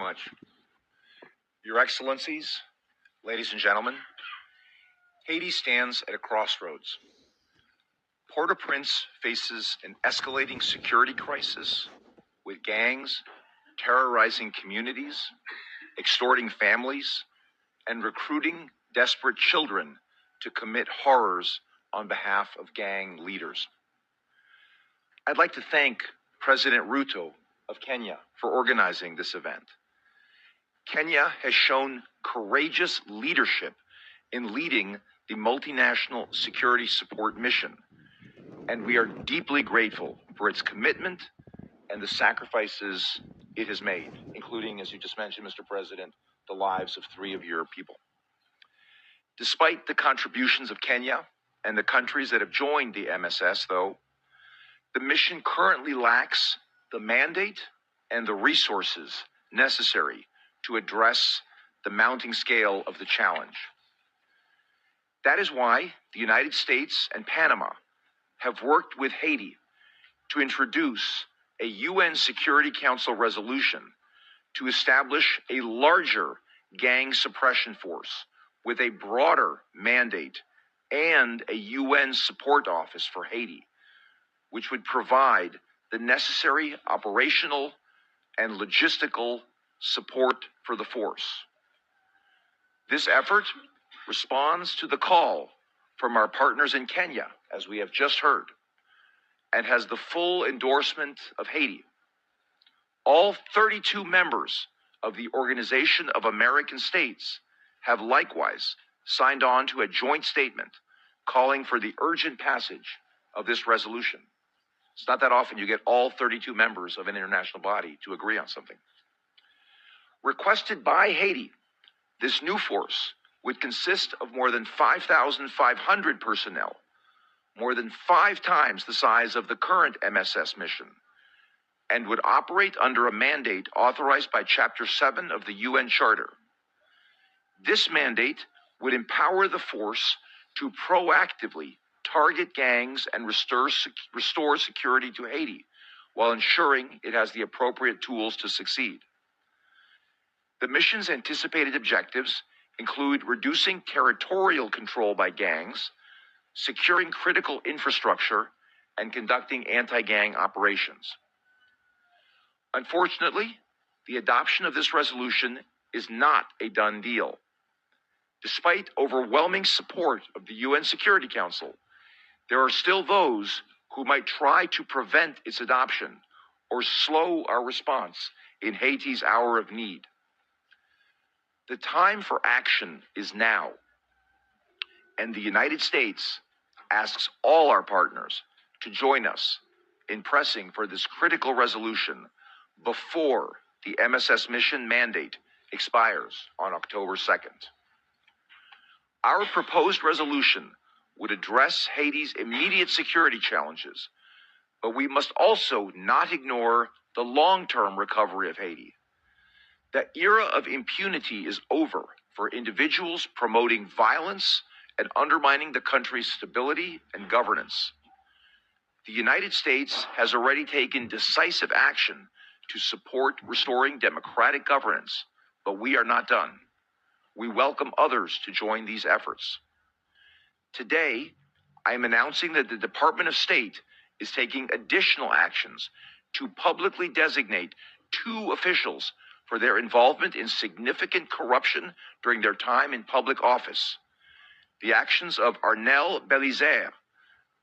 much. Your Excellencies, ladies and gentlemen, Haiti stands at a crossroads. Port-au-Prince faces an escalating security crisis with gangs terrorizing communities, extorting families, and recruiting desperate children to commit horrors on behalf of gang leaders. I'd like to thank President Ruto of Kenya for organizing this event. Kenya has shown courageous leadership in leading the multinational security support mission, and we are deeply grateful for its commitment and the sacrifices it has made, including, as you just mentioned, Mr. President, the lives of 3 of your people. Despite the contributions of Kenya and the countries that have joined the MSS, though, the mission currently lacks the mandate and the resources necessary to address the mounting scale of the challenge. That is why the United States and Panama have worked with Haiti to introduce a UN Security Council resolution to establish a larger gang suppression force with a broader mandate and a UN support office for Haiti, which would provide the necessary operational and logistical support for the force. This effort responds to the call from our partners in Kenya, as we have just heard, and has the full endorsement of Haiti. All 32 members of the Organization of American States have likewise signed on to a joint statement calling for the urgent passage of this resolution. It's not that often you get all 32 members of an international body to agree on something. Requested by Haiti, this new force would consist of more than 5,500 personnel, more than 5 times the size of the current MSS mission, and would operate under a mandate authorized by Chapter 7 of the UN Charter. This mandate would empower the force to proactively target gangs and restore security to Haiti, while ensuring it has the appropriate tools to succeed. The mission's anticipated objectives include reducing territorial control by gangs, securing critical infrastructure, and conducting anti-gang operations. Unfortunately, the adoption of this resolution is not a done deal. Despite overwhelming support of the UN Security Council, there are still those who might try to prevent its adoption or slow our response in Haiti's hour of need. The time for action is now, and the United States asks all our partners to join us in pressing for this critical resolution before the MSS mission mandate expires on October 2nd. Our proposed resolution would address Haiti's immediate security challenges, but we must also not ignore the long-term recovery of Haiti. The era of impunity is over for individuals promoting violence and undermining the country's stability and governance. The United States has already taken decisive action to support restoring democratic governance, but we are not done. We welcome others to join these efforts. Today, I am announcing that the Department of State is taking additional actions to publicly designate 2 officials for their involvement in significant corruption during their time in public office. The actions of Arnel Belizaire,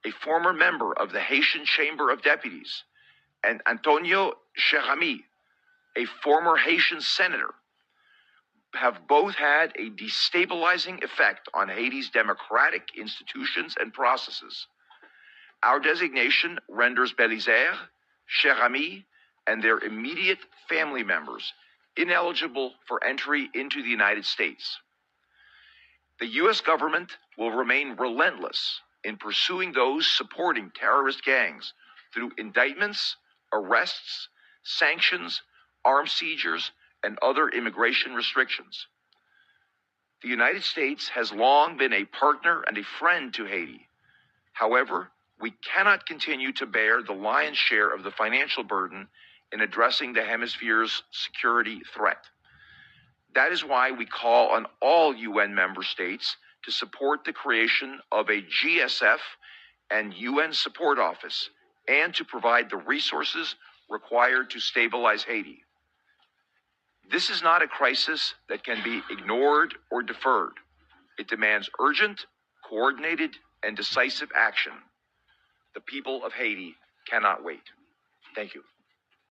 a former member of the Haitian Chamber of Deputies, and Antonio Cherami, a former Haitian senator, have both had a destabilizing effect on Haiti's democratic institutions and processes. Our designation renders Belizaire, Cherami, and their immediate family members ineligible for entry into the United States. The U.S. government will remain relentless in pursuing those supporting terrorist gangs through indictments, arrests, sanctions, armed seizures, and other immigration restrictions. The United States has long been a partner and a friend to Haiti. However, we cannot continue to bear the lion's share of the financial burden in addressing the hemisphere's security threat. That is why we call on all UN member states to support the creation of a GSF and UN support office and to provide the resources required to stabilize Haiti. This is not a crisis that can be ignored or deferred. It demands urgent, coordinated, and decisive action. The people of Haiti cannot wait. Thank you.